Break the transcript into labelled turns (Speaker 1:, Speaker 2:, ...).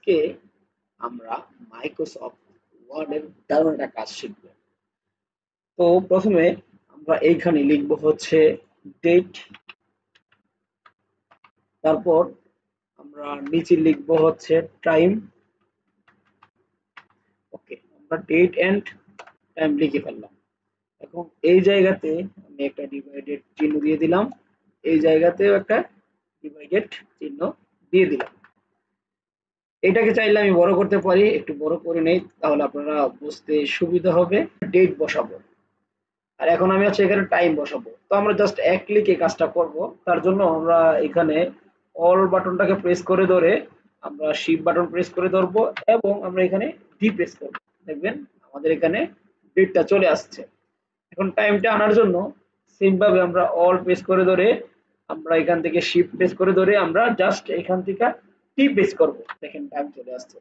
Speaker 1: আজকে আমরা মাইক্রোসফট ওয়ার্ডের দারুণ একটা কাজ শিখব। তো প্রথমে আমরা এইখানে লিখব হচ্ছে ডেট, তারপর আমরা নিচে লিখব হচ্ছে টাইম। ওকে, আমরা ডেট এন্ড টাইম লিখে ফেললাম। এখন এই জায়গাতে আমি একটা ডিভাইডেড চিহ্ন দিয়ে দিলাম, এই জায়গাতেও একটা ডিভাইডেড চিহ্ন দিয়ে দিলাম। এটাকে চাইলে আমি বড় করতে পারি, একটু বড় করে নেই তাহলে আপনারা বুঝতে সুবিধা হবে। ডেট বসাবো আর এখন আমি হচ্ছে এখানে টাইম বসাবো। তো আমরা জাস্ট এক ক্লিকে কাজটা করব। তার জন্য আমরা এখানে অল বাটনটাকে প্রেস করে ধরে আমরা শিফট বাটন প্রেস করে ধরবো এবং আমরা এখানে ডি প্রেস করব। দেখবেন আমাদের এখানে ডেটটা চলে আসছে। এখন টাইমটা আনার জন্য সেম ভাবে আমরা অল প্রেস করে ধরে আমরা এখান থেকে শিফট প্রেস করে ধরে আমরা জাস্ট এখান থেকে টি প্রেস করব। দেখেন টাইম চলে আসছে।